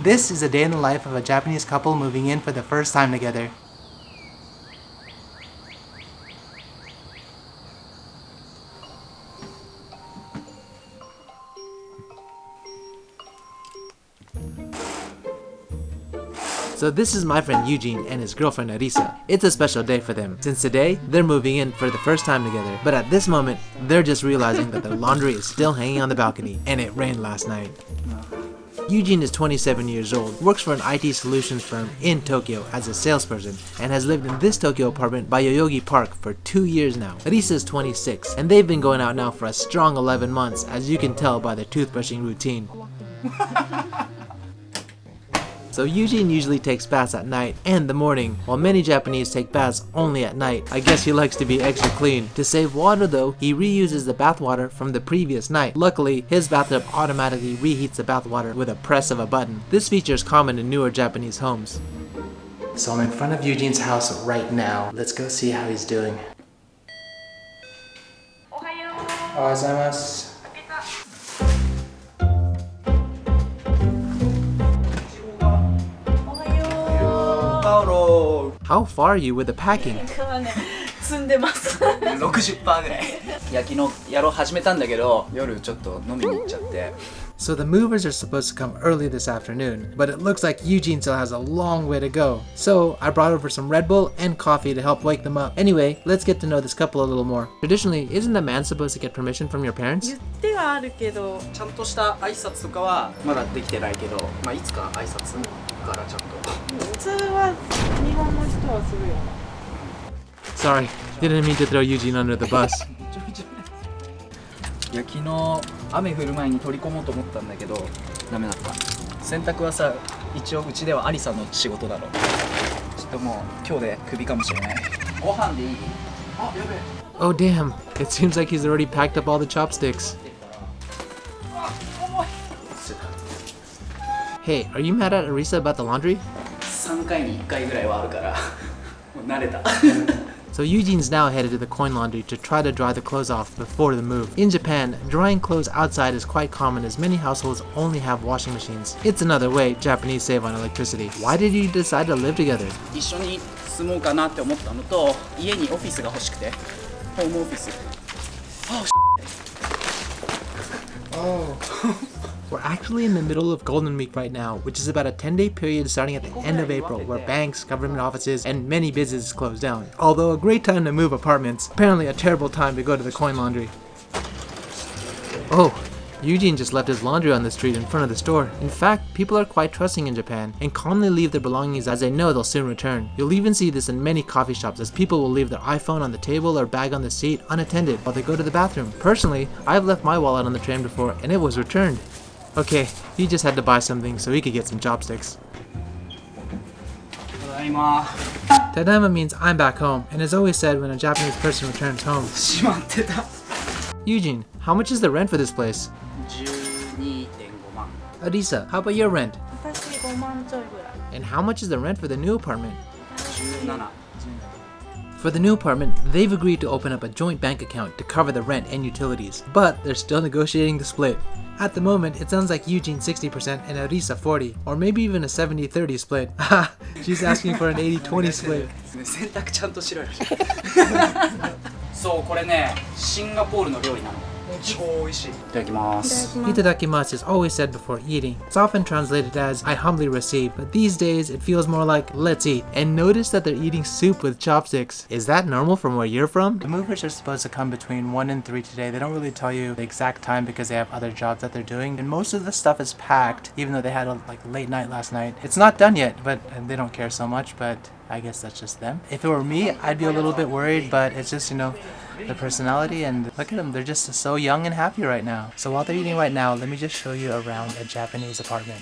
This is a day in the life of a Japanese couple moving in for the first time together. So this is my friend Yujin and his girlfriend Arisa. It's a special day for them, since today they're moving in for the first time together. But at this moment, they're just realizing that their laundry is still hanging on the balcony, and it rained last night. Yujin is 27 years old, works for an IT solutions firm in Tokyo as a salesperson, and has lived in this Tokyo apartment by Yoyogi Park for 2 years now. Arisa is 26, and they've been going out now for a strong 11 months, as you can tell by their toothbrushing routine. So Yujin usually takes baths at night and the morning, while many Japanese take baths only at night. I guess he likes to be extra clean. To save water though, he reuses the bathwater from the previous night. Luckily, his bathtub automatically reheats the bathwater with a press of a button. This feature is common in newer Japanese homes. So I'm in front of Yujin's house right now. Let's go see how he's doing. Ohayou gozaimasu. Paolo! How far are you with the packing? 積んでます。60%ぐらい。いや、昨日やろう始めたんだけど、夜ちょっと飲みに行っちゃって。So the movers are supposed to come early this afternoon, but it looks like Yujin still has a long way to go. So I brought over some Red Bull and coffee to help wake them up. Anyway, let's get to know this couple a little more. Traditionally, isn't a man supposed to get permission from your parents? 言ってはあるけど、ちゃんとした挨拶とかはまだできてないけど、まあいつか挨拶からちゃんと。普通は日本の人はするよ。Sorry, didn't mean to throw Yujin under the bus. いや、昨日雨降る前に取り込もうと思ったんだけどダメだった。洗濯はさ、一応うちではアリさんの仕事だろ。ちょっともう今日でクビかもしれない。ご飯でいい？あ、やべえ。Oh damn, it seems like he's already packed up all the chopsticks. Hey, are you mad at Arisa about the laundry? 3回に1回ぐらいはあるからもう慣れた。So Yujin's now headed to the coin laundry to try to dry the clothes off before the move. In Japan, drying clothes outside is quite common as many households only have washing machines. It's another way Japanese save on electricity. Why did you decide to live together? 一緒に住もうかなって思ったのと、家にオフィスが欲しくて、ホームオフィス。Oh. We're actually in the middle of Golden Week right now, which is about a 10-day period starting at the end of April, where banks, government offices, and many businesses close down. Although a great time to move apartments, apparently a terrible time to go to the coin laundry. Oh, Yujin just left his laundry on the street in front of the store. In fact, people are quite trusting in Japan and calmly leave their belongings as they know they'll soon return. You'll even see this in many coffee shops as people will leave their iPhone on the table or bag on the seat unattended while they go to the bathroom. Personally, I've left my wallet on the train before and it was returned. Okay, he just had to buy something so he could get some chopsticks. Tadaima. Tadaima means I'm back home, and is always said when a Japanese person returns home. しまってた。Yujin, how much is the rent for this place? 12.5 万。 Arisa, how about your rent? 私5万ちょいぐらい。 And how much is the rent for the new apartment? 17。For the new apartment, they've agreed to open up a joint bank account to cover the rent and utilities, but they're still negotiating the split. At the moment, it sounds like Yujin 60% and Arisa 40, or maybe even a 70-30 split. Haha, she's asking for an 80-20 split. 洗濯ちゃんとしろよ。そう、これね、シンガポールの料理なの。超美味しい。いただきます。Itadakimasu is always said before eating. It's often translated as I humbly receive, but these days it feels more like let's eat. And notice that they're eating soup with chopsticks. Is that normal from where you're from? The movers are supposed to come between 1 and 3 today. They don't really tell you the exact time because they have other jobs that they're doing. And most of the stuff is packed, even though they had a late night last night. It's not done yet, but they don't care so much, but I guess that's just them. If it were me, I'd be a little bit worried, but it's just, the personality, and look at them, they're just so young and happy right now. So while they're eating right now, let me just show you around a Japanese apartment.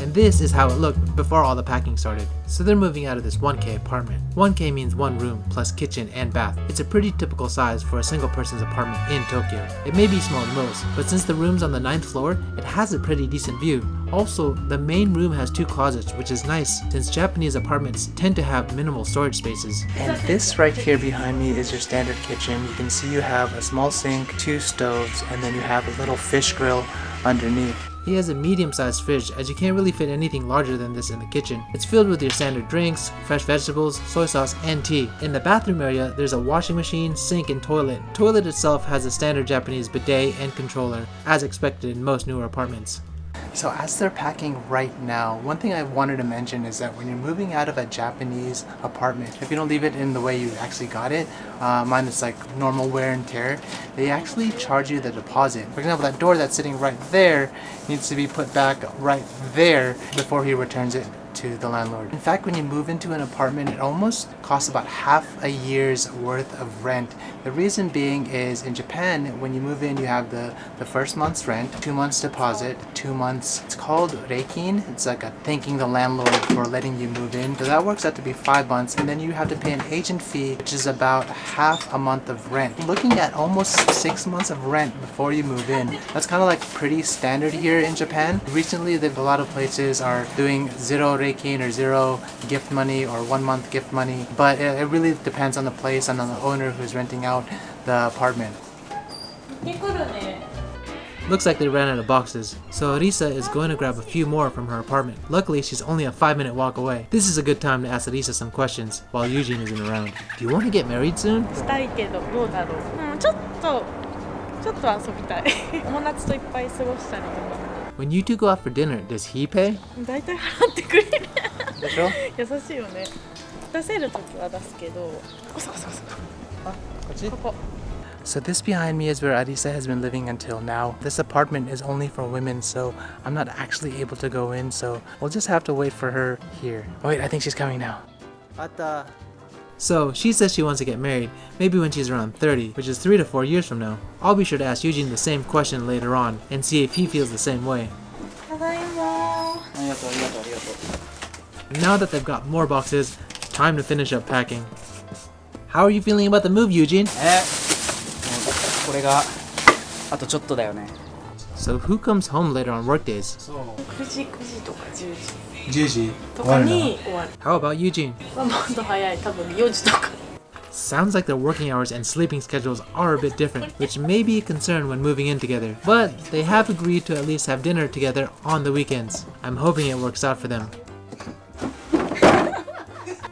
And this is how it looked before all the packing started. So they're moving out of this 1K apartment. 1K means one room plus kitchen and bath. It's a pretty typical size for a single person's apartment in Tokyo. It may be small to most, but since the room's on the 9th floor, it has a pretty decent view. Also, the main room has 2 closets, which is nice since Japanese apartments tend to have minimal storage spaces. And this right here behind me is your standard kitchen. You can see you have a small sink, 2 stoves, and then you have a little fish grill underneath. He has a medium-sized fridge, as you can't really fit anything larger than this in the kitchen. It's filled with your standard drinks, fresh vegetables, soy sauce, and tea. In the bathroom area, there's a washing machine, sink, and toilet. Toilet itself has a standard Japanese bidet and controller, as expected in most newer apartments. So as they're packing right now, one thing I wanted to mention is that when you're moving out of a Japanese apartment, if you don't leave it in the way you actually got it, mine is like normal wear and tear, they actually charge you the deposit. For example, that door that's sitting right there needs to be put back right there before he returns it to the landlord. In fact, when you move into an apartment, it almost costs about half a year's worth of rent. The reason being is in Japan, when you move in, you have the first month's rent, 2 months deposit, 2 months, it's called reikin. It's like a thanking the landlord for letting you move in. So that works out to be 5 months, and then you have to pay an agent fee, which is about half a month of rent. You're looking at almost 6 months of rent before you move in. That's kind of like pretty standard here in Japan. Recently, a lot of places are doing zero reikin or zero gift money or 1 month gift money, but it really depends on the place and on the owner who's renting out the apartment. Looks like they ran out of boxes, so Arisa is going to grab a few more from her apartment. Luckily, she's only a 5-minute walk away. This is a good time to ask Arisa some questions while Yujin isn't around. Do you want to get married soon? したいけどどうだろう。ちょっと遊びたい。友達といっぱい過ごしたりとか。 When you two go out for dinner, does he pay? 大体払ってくれる。でしょ？優しいよね。出せるときは出すけど。ここ。 So this behind me is where Arisa has been living until now. This apartment is only for women, so I'm not actually able to go in, so we'll just have to wait for her here. Oh wait, I think she's coming now. So she says she wants to get married, maybe when she's around 30, which is 3 to 4 years from now. I'll be sure to ask Yujin the same question later on and see if he feels the same way. Now that they've got more boxes, time to finish up packing. How are you feeling about the move, Yujin? これがあとちょっとだよね。 So who comes home later on work days? 9時とか10時。 10時とかに終わる。 How about Yujin? もっと早い、多分4時とか。 Sounds like their working hours and sleeping schedules are a bit different, which may be a concern when moving in together. But they have agreed to at least have dinner together on the weekends. I'm hoping it works out for them.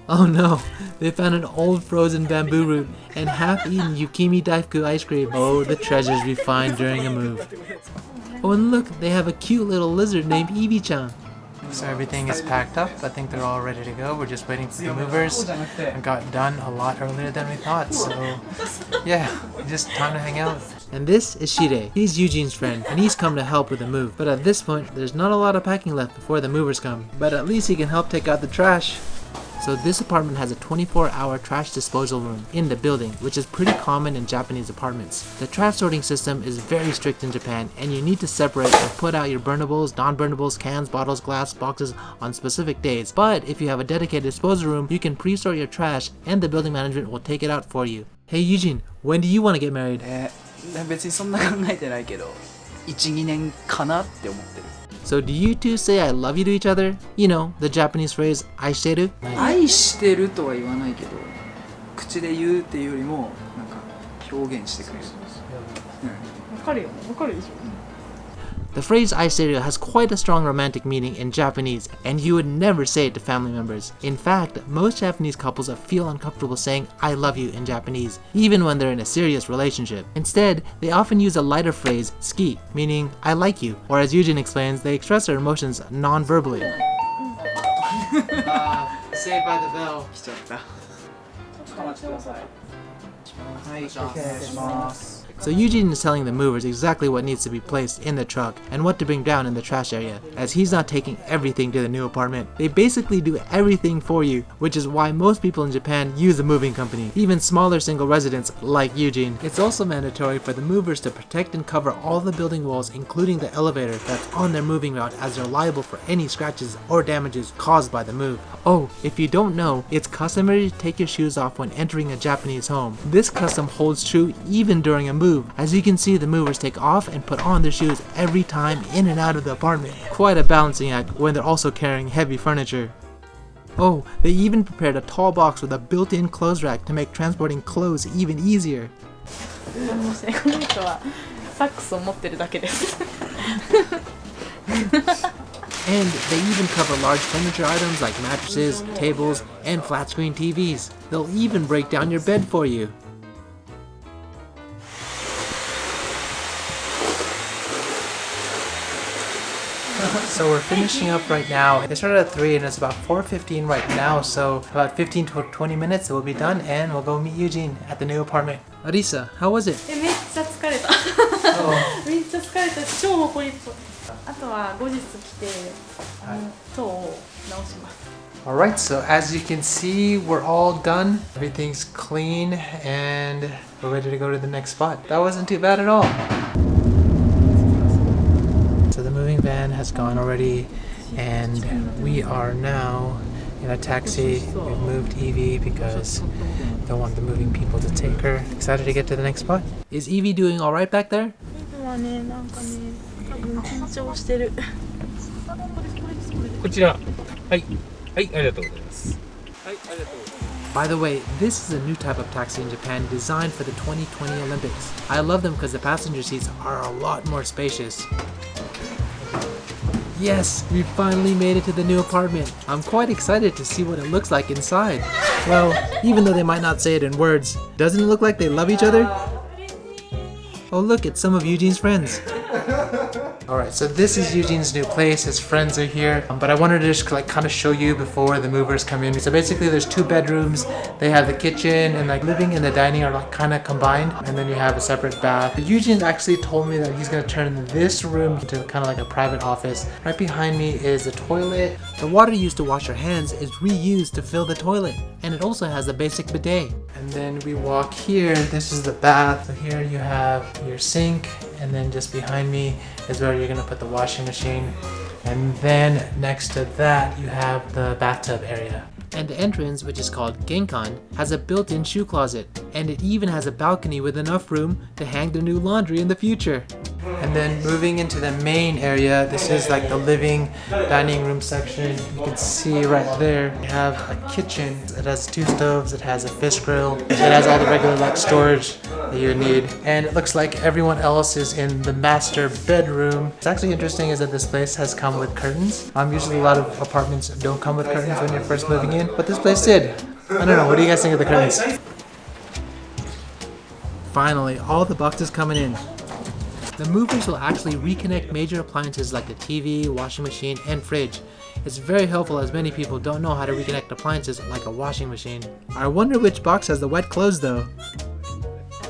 Oh no, they found an old frozen bamboo root and half-eaten Yukimi Daifuku ice cream. Oh, the treasures we find during a move. Oh, and look, they have a cute little lizard named Eevee-chan. So everything is packed up. I think they're all ready to go. We're just waiting for the movers. It got done a lot earlier than we thought, so yeah, just time to hang out. And this is Shire. He's Eugene friend, and he's come to help with the move. But at this point, there's not a lot of packing left before the movers come. But at least he can help take out the trash. So this apartment has a 24-hour trash disposal room in the building, which is pretty common in Japanese apartments. The trash sorting system is very strict in Japan, and you need to separate and put out your burnables, non-burnables, cans, bottles, glass, boxes on specific days. But if you have a dedicated disposal room, you can pre-sort your trash and the building management will take it out for you. Hey Eugene, when do you want to get married? 別にそんな考えてないけど、1、2年かなって思ってる。 So do you two say I love you to each other? You know, the Japanese phrase, 愛してる? 愛してるとは言わないけど、口で言うっていうよりも、なんか表現してくれる。わかるよね、わかるでしょ。 The phrase 愛してる has quite a strong romantic meaning in Japanese, and you would never say it to family members. In fact, most Japanese couples feel uncomfortable saying I love you in Japanese, even when they're in a serious relationship. Instead, they often use a lighter phrase, suki, meaning I like you, or as Yujin explains, they express their emotions non-verbally. Saved by the bell. 来ちゃった。ちょっとお待ちください。はい、お願いします。 So Eugene is telling the movers exactly what needs to be placed in the truck and what to bring down in the trash area, as he's not taking everything to the new apartment. They basically do everything for you, which is why most people in Japan use a moving company, even smaller single residents like Eugene. It's also mandatory for the movers to protect and cover all the building walls, including the elevator that's on their moving route, as they're liable for any scratches or damages caused by the move. Oh, if you don't know, it's customary to take your shoes off when entering a Japanese home. This custom holds true even during a move. As you can see, the movers take off and put on their shoes every time in and out of the apartment. Quite a balancing act when they're also carrying heavy furniture. Oh, they even prepared a tall box with a built-in clothes rack to make transporting clothes even easier. この人はサックスを持ってるだけです。And they even cover large furniture items like mattresses, tables, and flat screen TVs. They'll even break down your bed for you. So we're finishing up right now. They started at 3 and it's about 4:15 right now, so about 15 to 20 minutes it will be done and we'll go meet Yujin at the new apartment. Arisa, how was it? めっちゃ疲れためっちゃ疲れたし超ホコリとあとは後日来て塔を直します Alright, so as you can see, we're all done. Everything's clean and we're ready to go to the next spot. That wasn't too bad at all. So the moving van has gone already and we are now in a taxi. We've moved Evie because we don't want the moving people to take her. Excited to get to the next spot. Is Evie doing alright back there? 今ねなんかね多分緊張してるこちらはいはいありがとうございますはいありがとうございます By the way, this is a new type of taxi in Japan designed for the 2020 Olympics. I love them because the passenger seats are a lot more spacious. Yes, we finally made it to the new apartment. I'm quite excited to see what it looks like inside. Well, even though they might not say it in words, doesn't it look like they love each other? Oh look, it's some of Eugene's friends. Alright, so this is Eugene's new place. His friends are here. But I wanted to just kind of show you before the movers come in. So basically there's 2 bedrooms. They have the kitchen and like living and the dining are like kind of combined. And then you have a separate bath. But Eugene actually told me that he's going to turn this room into kind of like a private office. Right behind me is the toilet. The water used to wash your hands is reused to fill the toilet. And it also has a basic bidet. And then we walk here. This is the bath. So here you have your sink. And then just behind me is where you're gonna put the washing machine. And then next to that, you have the bathtub area. And the entrance, which is called Genkan, has a built-in shoe closet. And it even has a balcony with enough room to hang the new laundry in the future. And then moving into the main area, this is like the living dining room section. You can see right there, we have a kitchen. It has 2 stoves, it has a fish grill, it has all the regular like storage that you would need. And it looks like everyone else is in the master bedroom. What's actually interesting is that this place has come with curtains. Usually a lot of apartments don't come with curtains when you're first moving in, but this place did. I don't know, what do you guys think of the curtains? Finally, all the boxes coming in. The movers will actually reconnect major appliances like the TV, washing machine, and fridge. It's very helpful as many people don't know how to reconnect appliances like a washing machine. I wonder which box has the wet clothes though.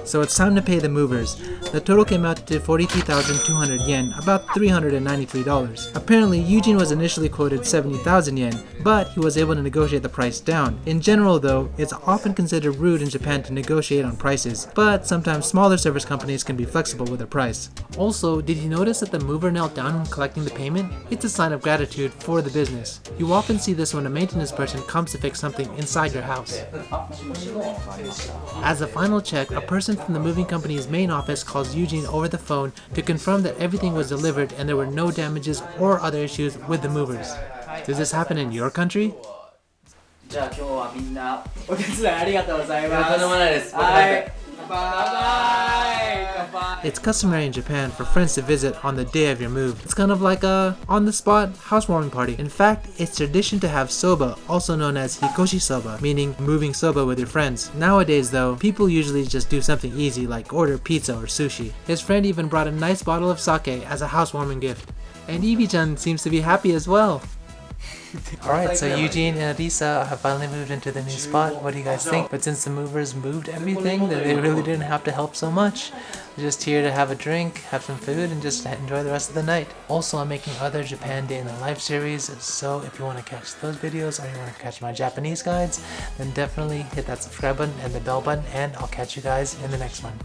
So it's time to pay the movers. The total came out to 43,200 yen, about $393. Apparently, Eugene was initially quoted 70,000 yen, but he was able to negotiate the price down. In general though, it's often considered rude in Japan to negotiate on prices, but sometimes smaller service companies can be flexible with their price. Also, did you notice that the mover knelt down when collecting the payment? It's a sign of gratitude for the business. You often see this when a maintenance person comes to fix something inside your house. As a final check, a person from the moving company's main office calls Eugene over the phone to confirm that everything was delivered and there were no damages or other issues with the movers. Does this happen in your country? じゃあ今日はみんなお手伝いありがとうございます。とんでもないです。はい。乾杯。乾杯。It's customary in Japan for friends to visit on the day of your move. It's kind of like a on-the-spot housewarming party. In fact, it's tradition to have soba, also known as hikoshi soba, meaning moving soba with your friends. Nowadays though, people usually just do something easy like order pizza or sushi. His friend even brought a nice bottle of sake as a housewarming gift. And Ibi-chan seems to be happy as well. Alright, so Yujin and Arisa have finally moved into the new spot. What do you guys think? But since the movers moved everything, they really didn't have to help so much. They're just here to have a drink, have some food, and just enjoy the rest of the night. Also, I'm making other Japan Day in the Life series, so if you want to catch those videos or you want to catch my Japanese guides, then definitely hit that subscribe button and the bell button, and I'll catch you guys in the next one.